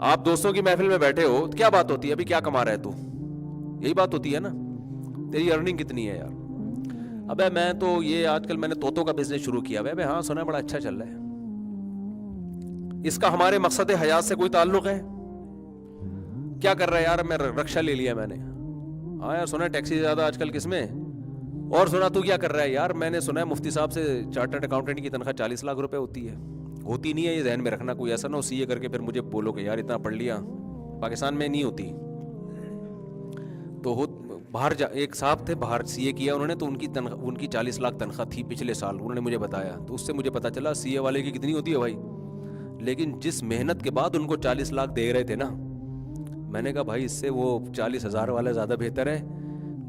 آپ دوستوں کی محفل میں بیٹھے ہو تو کیا بات ہوتی ہے ابھی کیا کما رہا ہے تو, یہی بات ہوتی ہے نا, تیری ارننگ کتنی ہے یار. ابے میں تو یہ آج کل میں نے طوطوں کا بزنس شروع کیا ہے. ہاں سنا بڑا اچھا چل رہا ہے. اس کا ہمارے مقصد حیات سے کوئی تعلق ہے؟ کیا کر رہا ہے یار؟ میں رکشا لے لیا میں نے. ہاں یار سنا ٹیکسی زیادہ آج کل کس میں. اور سنا تو کیا کر رہا ہے یار؟ میں نے سنا ہے مفتی صاحب سے چارٹرڈ اکاؤنٹنٹ کی تنخواہ 40 لاکھ روپے ہوتی ہے. ہوتی نہیں ہے, یہ ذہن میں رکھنا. کوئی ایسا نہ ہو سی اے کر کے پھر مجھے بولو کہ یار اتنا پڑھ لیا. پاکستان میں نہیں ہوتی. تو باہر ایک صاحب تھے باہر سی اے کیا انہوں نے, تو ان کی 40 لاکھ تنخواہ تھی پچھلے سال. انہوں نے مجھے بتایا تو اس سے مجھے پتا چلا سی اے والے کی کتنی ہوتی ہے بھائی. لیکن جس محنت کے بعد ان کو 40 لاکھ دے رہے تھے نا, میں نے کہا بھائی اس سے وہ 40,000 والا زیادہ بہتر ہے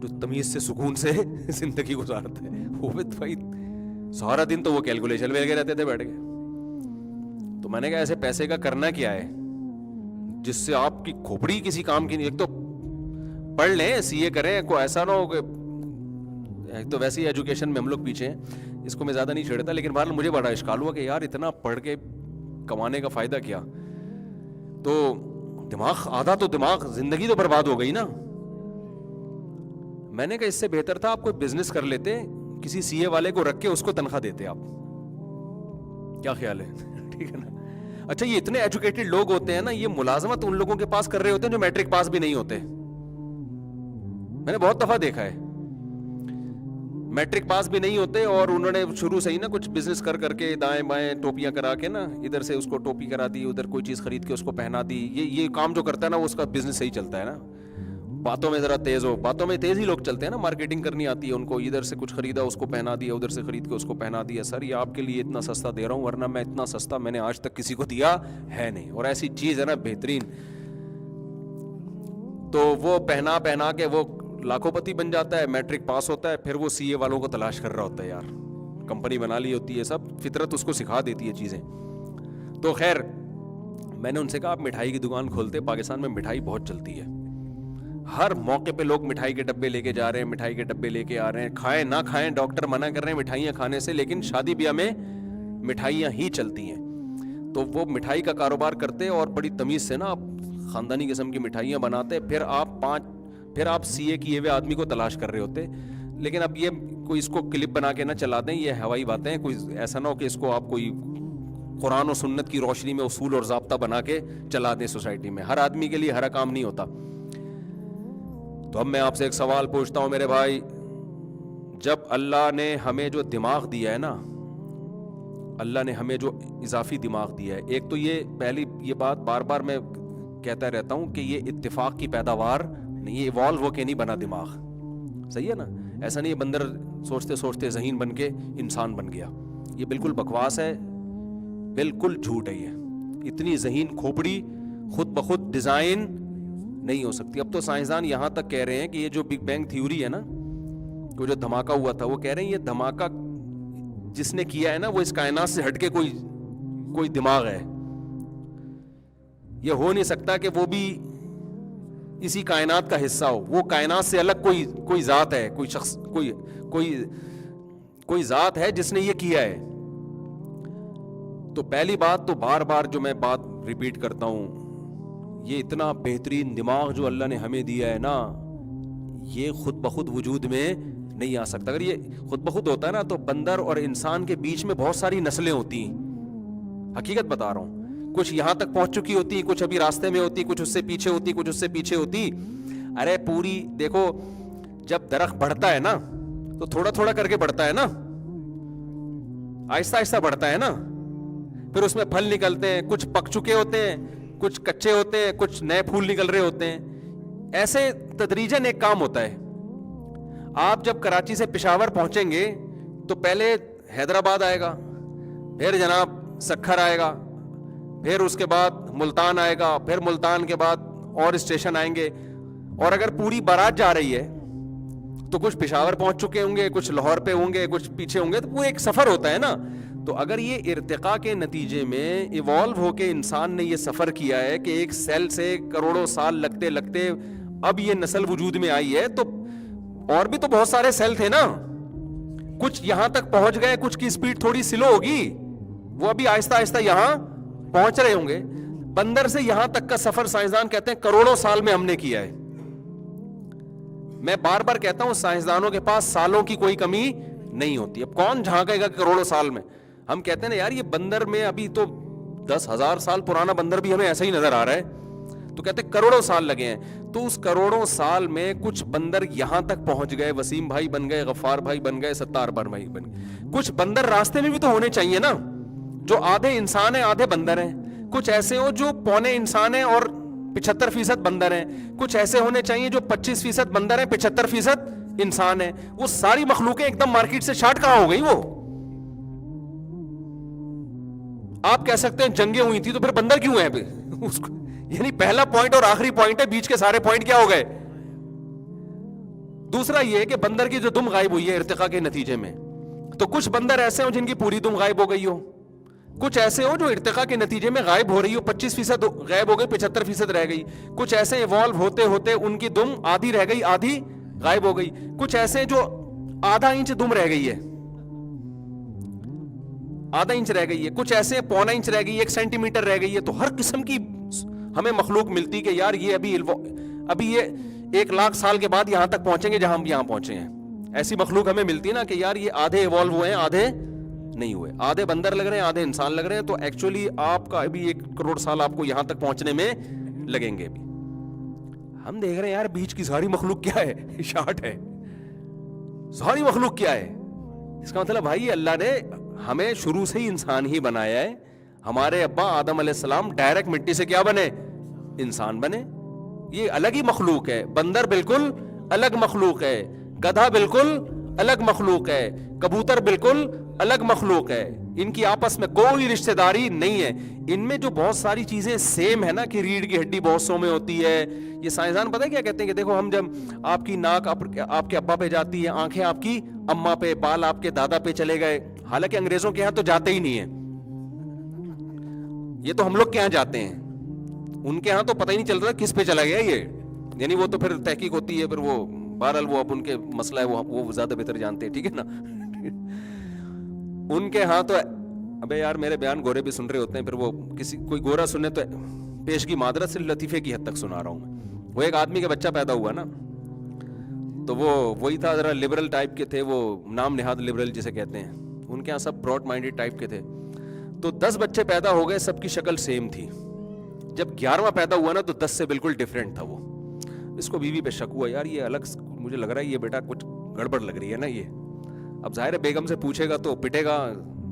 جو تمیز سے سکون سے زندگی گزارتا ہے. وہ بھائی سارا دن تو وہ کیلکولیشن میں لگے رہتے تھے بیٹھ کے. تو میں نے کہا ایسے پیسے کا کرنا کیا ہے جس سے آپ کی کھوپڑی کسی کام کی نہیں. ایک تو پڑھ لیں سی اے کریں, کوئی ایسا نہ ہو کہ ایک تو ویسے ہی ایجوکیشن میں ہم لوگ پیچھے ہیں, اس کو میں زیادہ نہیں چھیڑتا. لیکن بہرحال مجھے بڑا اشکال ہوا کہ یار اتنا پڑھ کے کمانے کا فائدہ کیا. تو دماغ آدھا تو دماغ زندگی تو برباد ہو گئی نا. میں نے کہا اس سے بہتر تھا آپ کوئی بزنس کر لیتے, کسی سی اے والے کو رکھ کے اس کو تنخواہ دیتے آپ. کیا خیال ہے؟ ٹھیک ہے نا. اچھا یہ اتنے ایجوکیٹڈ لوگ ہوتے ہیں نا, یہ ملازمت ان لوگوں کے پاس کر رہے ہوتے ہیں جو میٹرک پاس بھی نہیں ہوتے. میں نے بہت دفعہ دیکھا ہے میٹرک پاس بھی نہیں ہوتے اور انہوں نے شروع سے ہی نا کچھ بزنس کر کے دائیں بائیں ٹوپیاں کرا کے نا, ادھر سے اس کو ٹوپی کرا دی, ادھر کوئی چیز خرید کے اس کو پہنا دی. یہ کام جو کرتا ہے نا وہ اس کا بزنس صحیح چلتا ہے نا. باتوں میں ذرا تیز ہو, باتوں میں تیز ہی لوگ چلتے ہیں نا, مارکیٹنگ کرنی آتی ہے ان کو. ادھر سے کچھ خریدا اس کو پہنا دیا, ادھر سے خرید کے اس کو پہنا دیا. سر یہ آپ کے لیے اتنا سستا دے رہا ہوں, ورنہ میں اتنا سستا میں نے آج تک کسی کو دیا ہے نہیں. اور ایسی چیز ہے نا بہترین, تو وہ پہنا کے وہ لاکھوں پتی بن جاتا ہے, میٹرک پاس ہوتا ہے, پھر وہ سی اے والوں کو تلاش کر رہا ہوتا ہے. یار کمپنی بنا لی ہوتی ہے, سب فطرت اس کو سکھا دیتی ہے چیزیں. تو خیر میں نے ان سے کہا آپ مٹھائی کی دکان کھولتے, پاکستان میں مٹھائی بہت چلتی ہے. ہر موقع پہ لوگ مٹھائی کے ڈبے لے کے جا رہے ہیں, مٹھائی کے ڈبے لے کے آ رہے ہیں. کھائیں نہ کھائیں ڈاکٹر منع کر رہے ہیں مٹھائیاں کھانے سے, لیکن شادی بیاہ میں مٹھائیاں ہی چلتی ہیں. تو وہ مٹھائی کا کاروبار کرتے اور بڑی تمیز سے نا آپ خاندانی قسم کی مٹھائیاں بناتے. پھر آپ سی اے کیے ہوئے آدمی کو تلاش کر رہے ہوتے. لیکن اب یہ کوئی اس کو کلپ بنا کے نہ چلا دیں, یہ ہوائی باتیں. کوئی ایسا نہ ہو کہ اس کو آپ کوئی قرآن و سنت کی روشنی میں اصول اور ضابطہ بنا کے چلا دیں سوسائٹی میں. ہر آدمی کے لیے ہر کام نہیں ہوتا. تو اب میں آپ سے ایک سوال پوچھتا ہوں میرے بھائی, جب اللہ نے ہمیں جو دماغ دیا ہے نا, اللہ نے ہمیں جو اضافی دماغ دیا ہے, ایک تو یہ پہلی یہ بات بار بار میں کہتا رہتا ہوں کہ یہ اتفاق کی پیداوار نہیں, یہ ایوالو ہو کے نہیں بنا دماغ. صحیح ہے نا. ایسا نہیں بندر سوچتے سوچتے ذہین بن کے انسان بن گیا. یہ بالکل بکواس ہے, بالکل جھوٹ ہے. یہ اتنی ذہین کھوپڑی خود بخود ڈیزائن نہیں ہو سکتی. اب تو سائنسدان یہاں تک کہہ رہے ہیں کہ یہ جو بگ بینگ تھیوری ہے نا, وہ جو دھماکہ ہوا تھا, وہ کہہ رہے ہیں یہ دھماکہ جس نے کیا ہے نا وہ اس کائنات سے ہٹ کے کوئی دماغ ہے. یہ ہو نہیں سکتا کہ وہ بھی اسی کائنات کا حصہ ہو. وہ کائنات سے الگ کوئی ذات ہے, کوئی شخص, کوئی ذات ہے جس نے یہ کیا ہے. تو پہلی بات تو بار بار جو میں بات ریپیٹ کرتا ہوں, یہ اتنا بہترین دماغ جو اللہ نے ہمیں دیا ہے نا, یہ خود بخود وجود میں نہیں آ سکتا. اگر یہ خود بخود ہوتا ہے نا تو بندر اور انسان کے بیچ میں بہت ساری نسلیں ہوتی ہیں. حقیقت بتا رہا ہوں, کچھ یہاں تک پہنچ چکی ہوتی, کچھ ابھی راستے میں ہوتی, کچھ اس سے پیچھے ہوتی, کچھ اس سے پیچھے ہوتی. ارے پوری دیکھو, جب درخت بڑھتا ہے نا تو تھوڑا تھوڑا کر کے بڑھتا ہے نا, آہستہ آہستہ بڑھتا ہے نا. پھر اس میں پھل نکلتے ہیں, کچھ پک چکے ہوتے ہیں, کچھ کچے ہوتے ہیں, کچھ نئے پھول نکل رہے ہوتے ہیں. ایسے تدریجاً ایک کام ہوتا ہے. آپ جب کراچی سے پشاور پہنچیں گے تو پہلے حیدرآباد آئے گا, پھر جناب سکھر آئے گا, پھر اس کے بعد ملتان آئے گا, پھر ملتان کے بعد اور اسٹیشن آئیں گے. اور اگر پوری بارات جا رہی ہے تو کچھ پشاور پہنچ چکے ہوں گے, کچھ لاہور پہ ہوں گے, کچھ پیچھے ہوں گے. تو وہ ایک سفر ہوتا ہے نا. تو اگر یہ ارتقاء کے نتیجے میں ایوالو ہو کے انسان نے یہ سفر کیا ہے کہ ایک سیل سے کروڑوں سال لگتے لگتے اب یہ نسل وجود میں آئی ہے, تو اور بھی تو بہت سارے سیل تھے نا, کچھ یہاں تک پہنچ گئے, کچھ کی سپیڈ تھوڑی سلو ہوگی, وہ ابھی آہستہ آہستہ یہاں پہنچ رہے ہوں گے. بندر سے یہاں تک کا سفر سائنسدان کہتے ہیں کروڑوں سال میں ہم نے کیا ہے. میں بار بار کہتا ہوں سائنسدانوں کے پاس سالوں کی کوئی کمی نہیں ہوتی. اب کون جھانکے گا کروڑوں سال میں؟ ہم کہتے ہیں نا یار یہ بندر میں ابھی تو 10,000 سال پرانا بندر بھی ہمیں ایسا ہی نظر آ رہا ہے, تو کہتے ہیں کروڑوں سال لگے ہیں. تو اس کروڑوں سال میں کچھ بندر یہاں تک پہنچ گئے, وسیم بھائی بن گئے, غفار بھائی بن گئے, ستار بھائی بن گئے. کچھ بندر راستے میں بھی تو ہونے چاہیے نا, جو آدھے انسان ہیں آدھے بندر ہیں. کچھ ایسے ہو جو پونے انسان ہیں اور 75% بندر ہیں. کچھ ایسے ہونے چاہیے جو 25% بندر ہیں 75% انسان ہیں. وہ ساری مخلوقیں ایک دم مارکیٹ سے شارٹ کہاں ہو گئی؟ وہ آپ کہہ سکتے ہیں جنگیں ہوئی تھی تو پھر بندر کیوں ہیں اس کو؟ یعنی پہلا پوائنٹ اور آخری پوائنٹ ہے, بیچ کے سارے پوائنٹ کیا ہو گئے؟ دوسرا یہ کہ بندر کی جو دم غائب ہوئی ہے ارتقاء کے نتیجے میں, تو کچھ بندر ایسے ہوں جن کی پوری دم غائب ہو گئی ہو, کچھ ایسے ہو جو ارتقاء کے نتیجے میں غائب ہو رہی ہو, 25% غائب ہو گئی, 75% رہ گئی. کچھ ایسے ایوالو ہوتے ہوتے ان کی دم آدھی رہ گئی, آدھی غائب ہو گئی. کچھ ایسے جو آدھا انچ دم رہ گئی ہے, آدھا انچ رہ گئی ہے. کچھ ایسے پونا انچ رہ گئی, 1 سینٹی میٹر رہ گئی ہے. تو ہر قسم کی ہمیں مخلوق ملتی کہ یار یہ ابھی یہ 1,00,000 سال کے بعد یہاں تک پہنچیں گے جہاں ہم یہاں پہنچے ہیں. ایسی مخلوق ہمیں ملتی ہے نا کہ یار یہ آدھے ایوالو ہوئے ہیں آدھے نہیں ہوئے, آدھے بندر لگ رہے ہیں آدھے انسان لگ رہے ہیں. تو ایکچولی آپ کا ابھی 1 کروڑ سال آپ کو یہاں تک پہنچنے میں لگیں گے. ابھی ہم دیکھ رہے ہیں یار بیچ کی ساری مخلوق کیا ہے؟ شارٹ ہے. ساری مخلوق کیا ہے؟ اس کا مطلب بھائی اللہ نے ہمیں شروع سے ہی انسان ہی بنایا ہے. ہمارے ابا آدم علیہ السلام ڈائریکٹ مٹی سے کیا بنے؟ انسان بنے. یہ الگ ہی مخلوق ہے. بندر بالکل الگ مخلوق ہے, گدھا بالکل الگ مخلوق ہے, کبوتر بالکل الگ مخلوق ہے. ان کی آپس میں کوئی رشتہ داری نہیں ہے. ان میں جو بہت ساری چیزیں سیم ہے نا, کہ ریڑھ کی ہڈی بہت سو میں ہوتی ہے. یہ سائنسدان پتہ ہے کیا کہتے ہیں کہ دیکھو ہم جب آپ کی ناک آپ کے ابا پہ جاتی ہے, آنکھیں آپ کی اماں پہ, بال آپ کے دادا پہ چلے گئے. حالانکہ انگریزوں کے ہاں تو جاتے ہی نہیں ہیں, یہ تو ہم لوگ کے یہاں جاتے ہیں. ان کے ہاں تو پتہ ہی نہیں چل رہا کس پہ چلا گیا یہ. یعنی وہ تو پھر تحقیق ہوتی ہے, پھر وہ بہرحال وہ اب ان کے مسئلہ ہے, وہ زیادہ بہتر جانتے ہیں, ٹھیک ہے نا. ان کے ہاں تو ابے یار میرے بیان گورے بھی سن رہے ہوتے ہیں, پھر وہ کوئی گورا سنے تو پیش کی معذرت, صرف لطیفے کی حد تک سنا رہا ہوں میں. وہ ایک آدمی کا بچہ پیدا ہوا نا, تو وہی تھا, ذرا لبرل ٹائپ کے تھے, وہ نام نہاد لبرل جسے کہتے ہیں. ان کے ہاں سب براڈ مائنڈیڈ ٹائپ کے تھے. تو 10 بچے پیدا ہو گئے, سب کی شکل سیم تھی. جب 11واں پیدا ہوا نا تو 10 سے بالکل ڈیفرنٹ تھا وہ. اس کو بیوی پہ شک ہوا, یار یہ الگ, مجھے لگ رہا ہے یہ بیٹا کچھ گڑبڑ لگ رہی ہے نا یہ. اب ظاہر ہے بیگم سے پوچھے گا تو پٹے گا,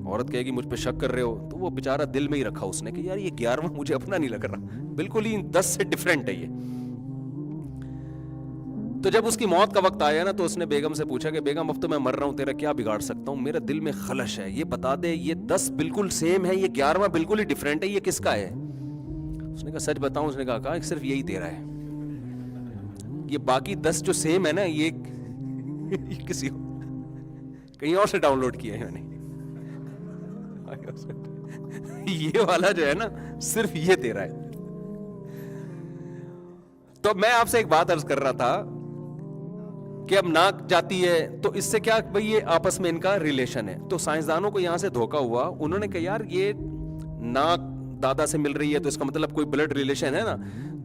عورت کہے گی مجھ پہ شک کر رہے ہو. تو وہ بیچارہ دل میں ہی رکھا اس نے کہ یار یہ 11واں مجھے اپنا نہیں لگ رہا, بالکل ہی 10 سے ڈیفرنٹ ہے یہ. تو جب اس کی موت کا وقت آیا نا تو اس نے بیگم سے پوچھا کہ بیگم اب تو میں مر رہا ہوں, تیرا کیا بگاڑ سکتا ہوں, میرے دل میں خلش ہے, یہ بتا دے یہ 10 بالکل سیم ہے, یہ 11واں بالکل ہی ڈیفرنٹ ہے, یہ کس کا ہے؟ اس نے کہا سچ بتاؤں, اس نے کہا صرف یہی تیرا ہے, یہ باقی 10 جو سیم ہے نا یہ کسی کہیں اور سے ڈاؤن لوڈ کیا ہے میں نے, یہ والا جو ہے نا صرف یہ تیرا ہے. تو میں آپ سے ایک بات عرض کر رہا تھا کہ اب ناک جاتی ہے تو اس سے کیا بھئی یہ آپس میں ان کا ریلیشن ہے. تو سائنسدانوں کو یہاں سے دھوکا ہوا, انہوں نے کہا یار یہ ناک دادا سے مل رہی ہے تو اس کا مطلب کوئی بلڈ ریلیشن ہے نا.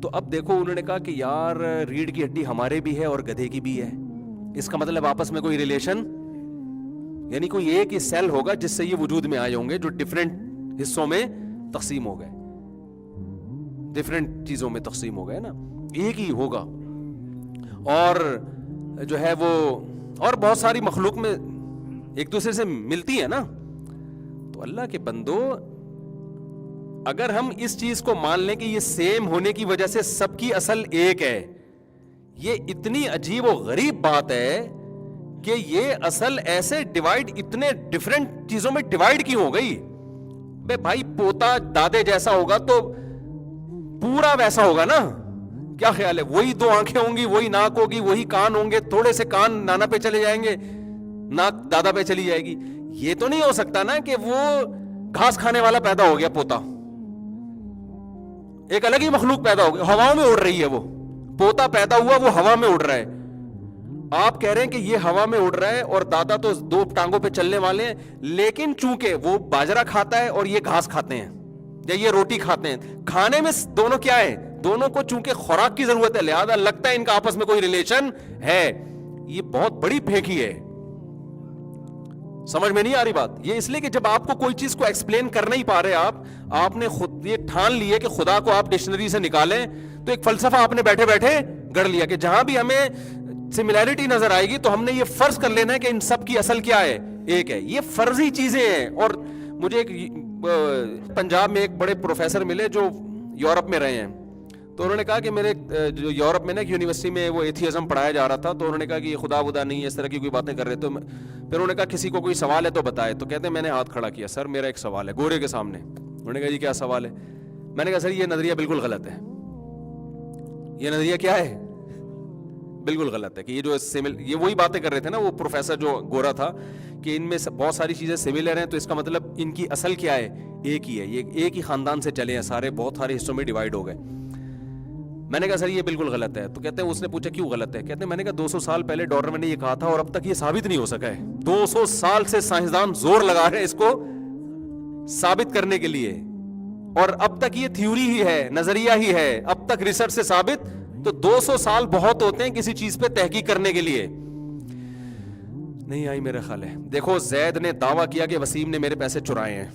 تو اب دیکھو انہوں نے کہا کہ یار ریڑھ کی ہڈی ہمارے بھی ہے اور گدھے کی بھی ہے, اس کا مطلب آپس میں کوئی ریلیشن, یعنی کوئی ایک ہی سیل ہوگا جس سے یہ وجود میں آئے ہوں گے, جو ڈفرینٹ حصوں میں تقسیم ہو گئے, ڈفرینٹ چیزوں میں تقسیم ہو گئے نا, ایک ہی ہوگا. اور جو ہے وہ اور بہت ساری مخلوق میں ایک دوسرے سے ملتی ہے نا. تو اللہ کے بندو, اگر ہم اس چیز کو مان لیں کہ یہ سیم ہونے کی وجہ سے سب کی اصل ایک ہے, یہ اتنی عجیب و غریب بات ہے کہ یہ اصل ایسے ڈیوائڈ, اتنے ڈیفرنٹ چیزوں میں ڈیوائڈ کیوں ہو گئی؟ بے بھائی پوتا دادے جیسا ہوگا تو پورا ویسا ہوگا نا, کیا خیال ہے؟ وہی 2 آنکھیں ہوں گی, وہی ناک ہوگی, وہی کان ہوں گے, تھوڑے سے کان نانا پہ چلے جائیں گے, ناک دادا پہ چلی جائے گی. یہ تو نہیں ہو سکتا نا کہ وہ گھاس کھانے والا پیدا ہو گیا پوتا, ایک الگ ہی مخلوق پیدا ہو گیا, ہواؤں میں اڑ رہی ہے, وہ پوتا پیدا ہوا وہ ہوا میں اڑ رہا ہے. آپ کہہ رہے ہیں کہ یہ ہوا میں اڑ رہا ہے اور دادا تو 2 ٹانگوں پہ چلنے والے ہیں, لیکن چونکہ وہ باجرہ کھاتا ہے اور یہ گھاس کھاتے ہیں, یا یہ روٹی کھاتے ہیں, کھانے میں دونوں کیا ہے, دونوں کو چونکہ خوراک کی ضرورت ہے لہذا لگتا ہے ان کا آپس میں کوئی ریلیشن ہے. یہ بہت بڑی پھینکی ہے, سمجھ میں نہیں آ رہی بات. یہ اس لیے کہ جب آپ کو کوئی چیز کو ایکسپلین کر نہیں پا رہے, آپ نے خود یہ ٹھان لیے کہ خدا کو آپ ڈکشنری سے نکالیں, تو ایک فلسفہ آپ نے بیٹھے بیٹھے گڑھ لیا کہ جہاں بھی ہمیں سملیرٹی نظر آئے گی تو ہم نے یہ فرض کر لینا ہے کہ ان سب کی اصل کیا ہے, ایک ہے. یہ فرضی چیزیں ہیں. اور مجھے ایک پنجاب میں ایک بڑے پروفیسر ملے جو یورپ میں رہے ہیں, تو انہوں نے کہا کہ میرے جو یورپ میں نا یونیورسٹی میں وہ ایتھیزم پڑھایا جا رہا تھا, تو انہوں نے کہا کہ یہ خدا ودا نہیں ہے, اس طرح کی کوئی باتیں کر رہے. تو پھر انہوں نے کہا کسی کو کوئی سوال ہے تو بتائے. تو کہتے ہیں میں نے ہاتھ کھڑا کیا, سر میرا ایک سوال ہے, گورے کے سامنے. انہوں نے کہا جی کیا سوال ہے؟ میں نے کہا سر یہ نظریہ بالکل غلط ہے. یہ نظریہ کیا ہے؟ بالکل غلط ہے. کہ یہ جو یہ وہی باتیں کر رہے تھے نا وہ پروفیسر جو گورا تھا, کہ ان میں بہت ساری چیزیں سملر ہیں, تو اس کا مطلب ان کی اصل کیا ہے, ایک ہی ہے, یہ ایک ہی خاندان سے چلے ہیں سارے, بہت سارے حصوں میں ڈیوائڈ ہو گئے. میں نے کہا سر یہ بالکل غلط ہے. تو کہتے ہیں, اس نے پوچھا کیوں غلط ہے؟ کہتے ہیں میں نے کہا 200 سال پہلے ڈارون نے یہ کہا تھا اور اب تک یہ ثابت نہیں ہو سکا ہے. 200 سال سے سائنسدان زور لگا رہے ہیں اس کو ثابت کرنے کے لیے, اور اب تک یہ تھیوری ہی ہے, نظریہ ہی ہے, اب تک ریسرچ سے ثابت. تو 200 سال بہت ہوتے ہیں کسی چیز پہ تحقیق کرنے کے لیے. نہیں آئی میرا خیال ہے. دیکھو زید نے دعویٰ کیا کہ وسیم نے میرے پیسے چرائے ہیں.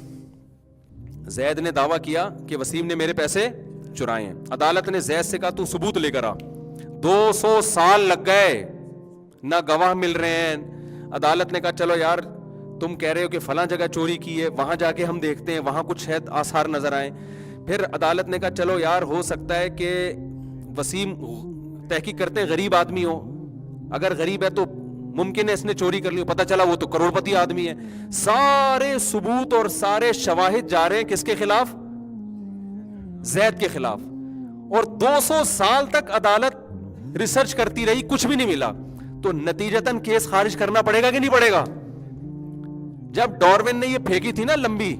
زید نے دعویٰ کیا کہ وسیم نے میرے پیسے چرائے ہیں. عدالت نے زید سے کہا تو ثبوت لے کر آ. 200 سال لگ گئے, نہ گواہ مل رہے ہیں. عدالت نے کہا چلو یار تم کہہ رہے ہو کہ فلاں جگہ چوری کی ہے, وہاں جا کے ہم دیکھتے ہیں, وہاں کچھ شاید آثار نظر آئیں. پھر عدالت نے کہا چلو یار ہو سکتا ہے کہ وسیم تحقیق کرتے غریب آدمی ہو, اگر غریب ہے تو ممکن ہے اس نے چوری کر لی, پتہ چلا وہ تو کروڑپتی آدمی ہے. سارے ثبوت اور سارے شواہد جا رہے ہیں کس کے خلاف؟ زید کے خلاف. اور 200 سال تک عدالت ریسرچ کرتی رہی, کچھ بھی نہیں ملا. تو نتیجتاً کیس خارج کرنا پڑے گا کہ نہیں پڑے گا؟ جب ڈارون نے یہ پھینکی تھی نا لمبی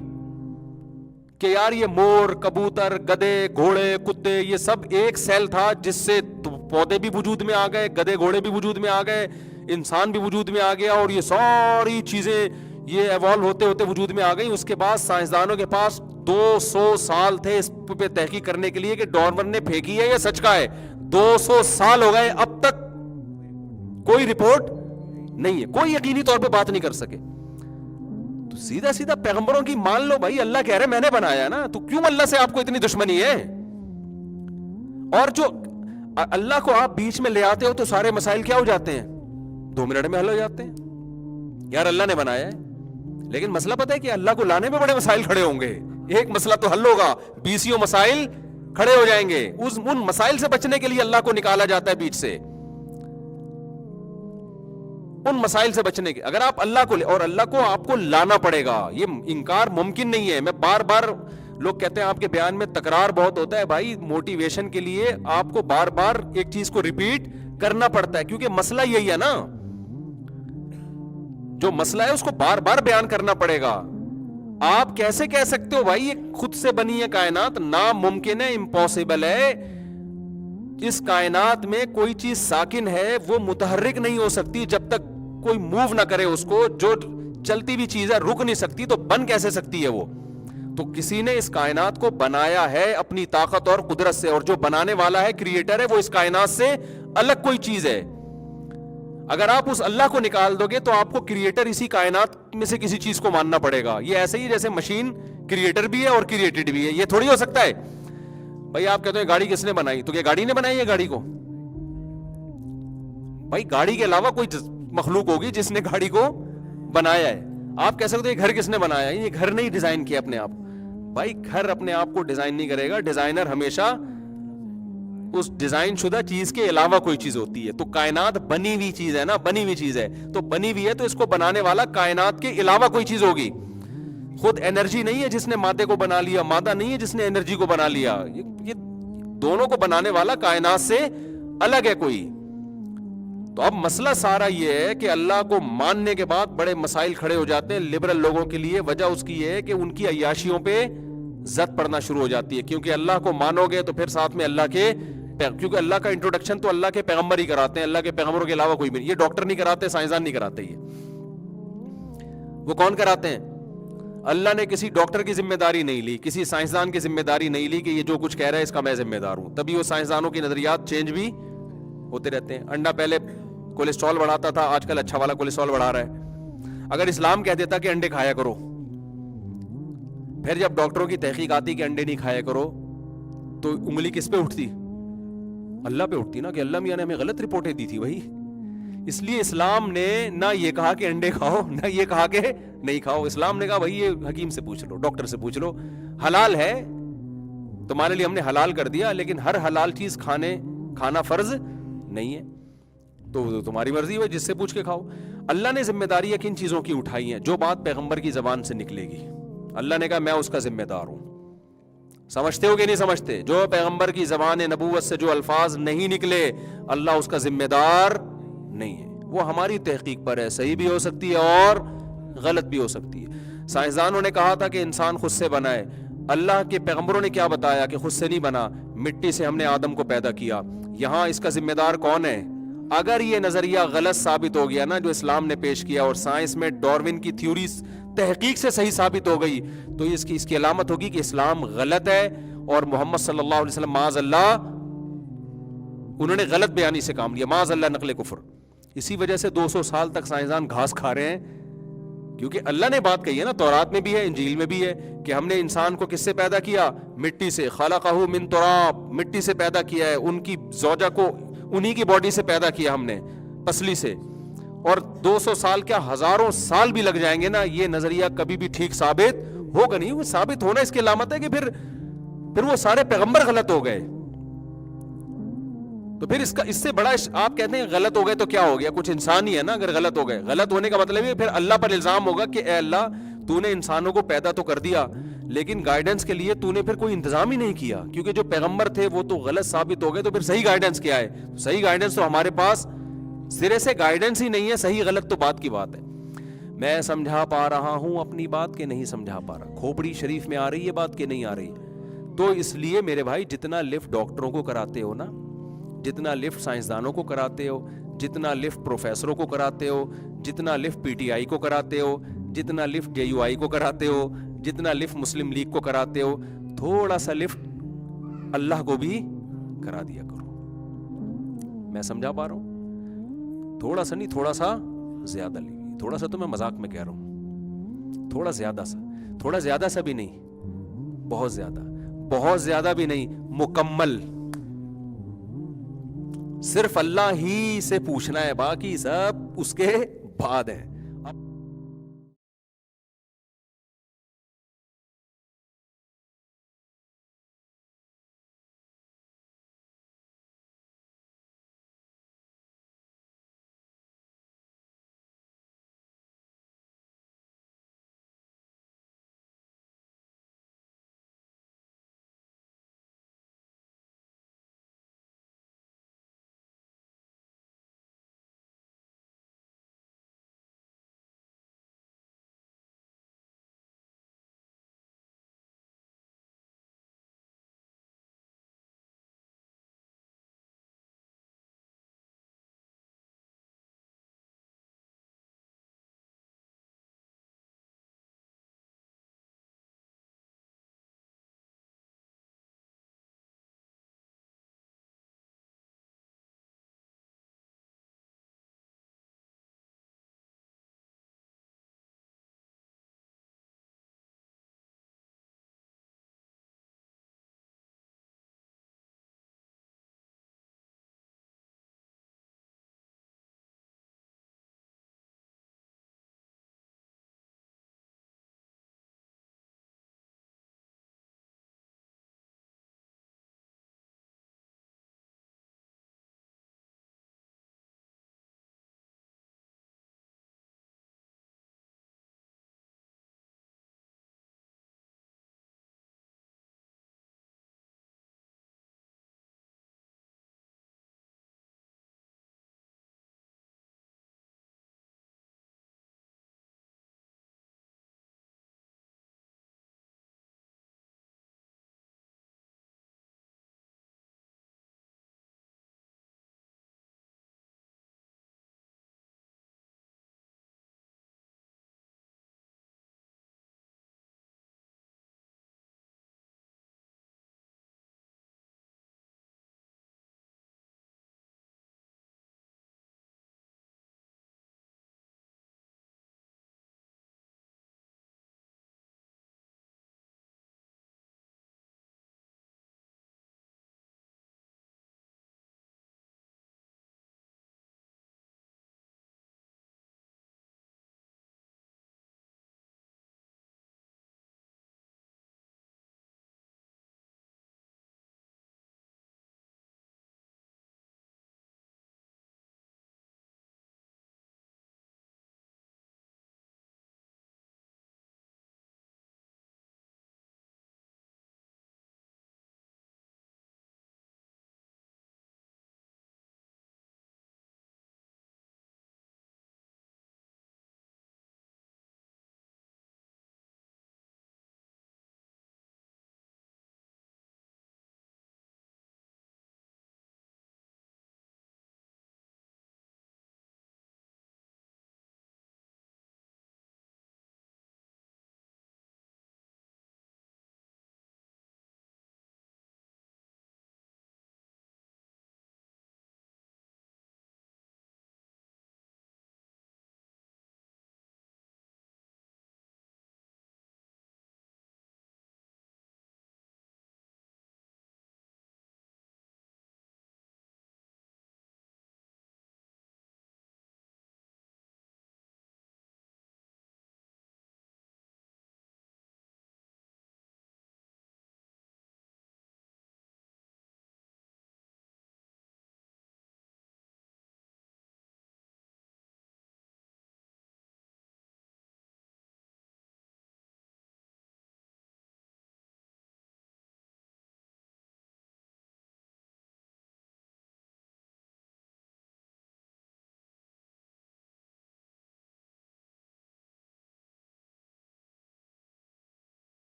کہ یار یہ مور, کبوتر, گدے, گھوڑے, کتے, یہ سب ایک سیل تھا جس سے پودے بھی وجود میں آ گئے, گدے گھوڑے بھی وجود میں آ گئے, انسان بھی وجود میں آ گیا, اور یہ ساری چیزیں یہ ایوالو ہوتے ہوتے وجود میں آ گئی. اس کے بعد سائنسدانوں کے پاس 200 سال تھے اس پہ تحقیق کرنے کے لیے کہ ڈارون نے پھینکی ہے یا سچ کا ہے. 200 سال ہو گئے, اب تک کوئی رپورٹ نہیں ہے, کوئی یقینی طور پہ بات نہیں کر سکے. تو سیدھا سیدھا پیغمبروں کی مان لو بھائی, اللہ کہہ رہے میں نے بنایا نا, تو کیوں اللہ سے آپ کو اتنی دشمنی ہے؟ اور جو اللہ کو آپ بیچ میں لے آتے ہو تو سارے مسائل کیا ہو جاتے ہیں, 2 منٹ میں حل ہو جاتے ہیں. یار اللہ نے بنایا ہے, لیکن مسئلہ پتہ ہے کہ اللہ کو لانے میں بڑے مسائل کھڑے ہوں گے. ایک مسئلہ تو حل ہوگا, 20 مسائل کھڑے ہو جائیں گے. ان مسائل سے بچنے کے لیے اللہ کو نکالا جاتا ہے بیچ سے, ان مسائل سے بچنے کے. اگر آپ اللہ کو اور اللہ کو آپ کو لانا پڑے گا, یہ انکار ممکن نہیں ہے. میں بار بار, لوگ کہتے ہیں آپ کے بیان میں تکرار بہت ہوتا ہے. بھائی موٹیویشن کے لیے آپ کو بار بار ایک چیز کو ریپیٹ کرنا پڑتا ہے, کیونکہ مسئلہ یہی ہے نا, جو مسئلہ ہے اس کو بار بار بیان کرنا پڑے گا. آپ کیسے کہہ سکتے ہو بھائی یہ خود سے بنی ہے کائنات؟ ناممکن ہے, امپاسبل ہے. اس کائنات میں کوئی چیز ساکن ہے وہ متحرک نہیں ہو سکتی جب تک کوئی موو نہ کرے اس کو. جو چلتی ہوئی چیز ہے رک نہیں سکتی, تو بن کیسے سکتی ہے وہ؟ تو کسی نے اس کائنات کو بنایا ہے اپنی طاقت اور قدرت سے, اور جو بنانے والا ہے, کریٹر ہے, وہ اس کائنات سے الگ کوئی چیز ہے. اگر آپ اس اللہ کو نکال دو گے تو آپ کو کریٹر اسی کائنات میں سے کسی چیز کو ماننا پڑے گا. یہ ایسے ہی جیسے مشین کریٹر بھی ہے اور کریٹڈ بھی ہے, یہ تھوڑی ہو سکتا ہے. بھائی آپ کہتے ہیں گاڑی کس نے بنائی, تو کیا گاڑی نے بنائی ہے گاڑی کو؟ بھائی گاڑی کے علاوہ کوئی مخلوق ہوگی جس نے گاڑی کو بنایا ہے. آپ کہہ سکتے ہیں گھر کس نے بنایا ہے, یہ گھر نہیں ڈیزائن کیا اپنے آپ. بھائی گھر اپنے آپ کو ڈیزائن نہیں کرے گا, ڈیزائنر ہمیشہ اس ڈیزائن شدہ چیز کے علاوہ کوئی چیز ہوتی ہے. تو کائنات بنی ہوئی چیز ہے نا, بنی ہوئی چیز ہے, تو بنی ہوئی ہے تو اس کو بنانے والا کائنات کے علاوہ کوئی چیز ہوگی. خود انرجی نہیں ہے جس نے مادے کو بنا لیا, مادہ نہیں ہے جس نے انرجی کو بنا لیا. یہ دونوں کو بنانے والا کائنات سے الگ ہے کوئی. تو اب مسئلہ سارا یہ ہے کہ اللہ کو ماننے کے بعد بڑے مسائل کھڑے ہو جاتے ہیں لبرل لوگوں کے لیے. وجہ اس کی یہ ہے کہ ان کی عیاشیوں پہ زد پڑنا شروع ہو جاتی ہے, کیونکہ اللہ کو مانو گے تو پھر ساتھ میں اللہ کے, کیونکہ اللہ کا انٹروڈکشن تو اللہ کے پیغمبر ہی کراتے ہیں, اللہ کے پیغمبروں کے علاوہ کوئی بھی. یہ ڈاکٹر نہیں کراتے, سائنسدان نہیں کراتے, یہ وہ کون کراتے ہیں؟ اللہ نے کسی ڈاکٹر کی ذمہ داری نہیں لی, کسی سائنسدان کی ذمہ داری نہیں لی کہ یہ جو کچھ کہہ رہا ہے اس کا میں ذمہ دار ہوں. تبھی وہ سائنسدانوں کی نظریات چینج بھی ہوتے رہتے ہیں. انڈا پہلے کولیسٹرول بڑھاتا تھا, آج کل اچھا والا کولیسٹرول بڑھا رہا ہے. اگر اسلام کہہ دیتا کہ انڈے کھایا کرو, پھر جب ڈاکٹروں کی تحقیق آتی کہ انڈے نہیں کھایا کرو, تو انگلی کس پہ اٹھتی؟ اللہ پہ اٹھتی نا, کہ اللہ میاں نے ہمیں غلط رپورٹیں دی تھی وہی. اس لیے اسلام نے نہ یہ کہا کہ انڈے کھاؤ, نہ یہ کہا کہ نہیں کھاؤ. اسلام نے کہا بھائی یہ حکیم سے پوچھ لو, ڈاکٹر سے پوچھ لو, حلال ہے تمہارے لیے ہم نے حلال کر دیا, لیکن ہر حلال چیز کھانا فرض نہیں ہے, تو تمہاری مرضی ہے, جس سے پوچھ کے کھاؤ. اللہ نے ذمہ داریاں کن چیزوں کی اٹھائی ہیں؟ جو بات پیغمبر کی زبان سے نکلے گی, اللہ نے کہا میں اس کا ذمہ دار ہوں. سمجھتے ہو کہ نہیں سمجھتے؟ جو پیغمبر کی زبان نبوت سے جو الفاظ نہیں نکلے, اللہ اس کا ذمہ دار نہیں ہے. وہ ہماری تحقیق پر ہے, صحیح بھی ہو سکتی ہے اور غلط بھی ہو سکتی ہے. سائنسدانوں نے کہا تھا کہ انسان خود سے بنا ہے, اللہ کے پیغمبروں نے کیا بتایا کہ خود سے نہیں بنا, مٹی سے ہم نے آدم کو پیدا کیا. یہاں اس کا ذمہ دار کون ہے؟ اگر یہ نظریہ غلط ثابت ہو گیا نا جو اسلام نے پیش کیا, اور سائنس میں ڈارون کی تھیوری تحقیق سے صحیح ثابت ہو گئی, تو اس کی علامت ہوگی کہ اسلام غلط ہے, اور محمد صلی اللہ علیہ وسلم معاذ اللہ انہوں نے غلط بیانی سے کام لیا, معاذ اللہ نقل کفر. اسی وجہ سے 200 سال تک سائنسدان گھاس کھا رہے ہیں, کیونکہ اللہ نے بات کہی ہے نا, تورات میں بھی ہے, انجیل میں بھی ہے, کہ ہم نے انسان کو کس سے پیدا کیا؟ مٹی سے. خلقہ من تراب, مٹی سے پیدا کیا ہے. ان کی زوجہ کو انہی کی باڈی سے پیدا کیا ہم نے, پسلی سے. اور 200 سال کیا ہزاروں سال بھی لگ جائیں گے نا, یہ نظریہ کبھی بھی ٹھیک ثابت ہوگا نہیں. وہ ثابت ہونا اس کی علامت ہے کہ پھر وہ سارے پیغمبر غلط ہو گئے. تو پھر اس سے بڑا آپ کہتے ہیں غلط ہو گئے تو کیا ہو گیا؟ کچھ انسان ہی ہے نا. اگر غلط ہو گئے, غلط ہونے کا مطلب ہے پھر اللہ پر الزام ہوگا کہ اے اللہ تو نے انسانوں کو پیدا تو کر دیا, لیکن گائیڈنس کے لیے تو نے پھر کوئی انتظام ہی نہیں کیا, کیونکہ جو پیغمبر تھے وہ تو غلط ثابت ہو گئے. تو پھر صحیح گائیڈنس کیا ہے؟ صحیح گائیڈنس تو ہمارے پاس سرے سے گائیڈنس ہی نہیں ہے. صحیح غلط تو بات کی بات ہے. میں سمجھا پا رہا ہوں اپنی بات کہ نہیں سمجھا پا رہا؟ کھوپڑی شریف میں آ رہی ہے بات کہ نہیں آ رہی؟ تو اس لیے میرے بھائی جتنا لفٹ ڈاکٹروں کو کراتے ہو نا, جتنا لفٹ سائنسدانوں کو کراتے ہو, جتنا لفٹ پروفیسروں کو کراتے ہو, جتنا لفٹ پی ٹی آئی کو کراتے ہو, جتنا لفٹ جے یو آئی کو کراتے ہو, جتنا لفٹ مسلم لیگ کو کراتے ہو, تھوڑا سا لفٹ اللہ کو بھی کرا دیا کرو. میں سمجھا پا رہا ہوں؟ تھوڑا سا نہیں, تھوڑا سا زیادہ لیجیے. تھوڑا سا تو میں مذاق میں کہہ رہا ہوں, تھوڑا زیادہ سا بھی نہیں, بہت زیادہ بھی نہیں, مکمل. صرف اللہ ہی سے پوچھنا ہے, باقی سب اس کے بعد ہے.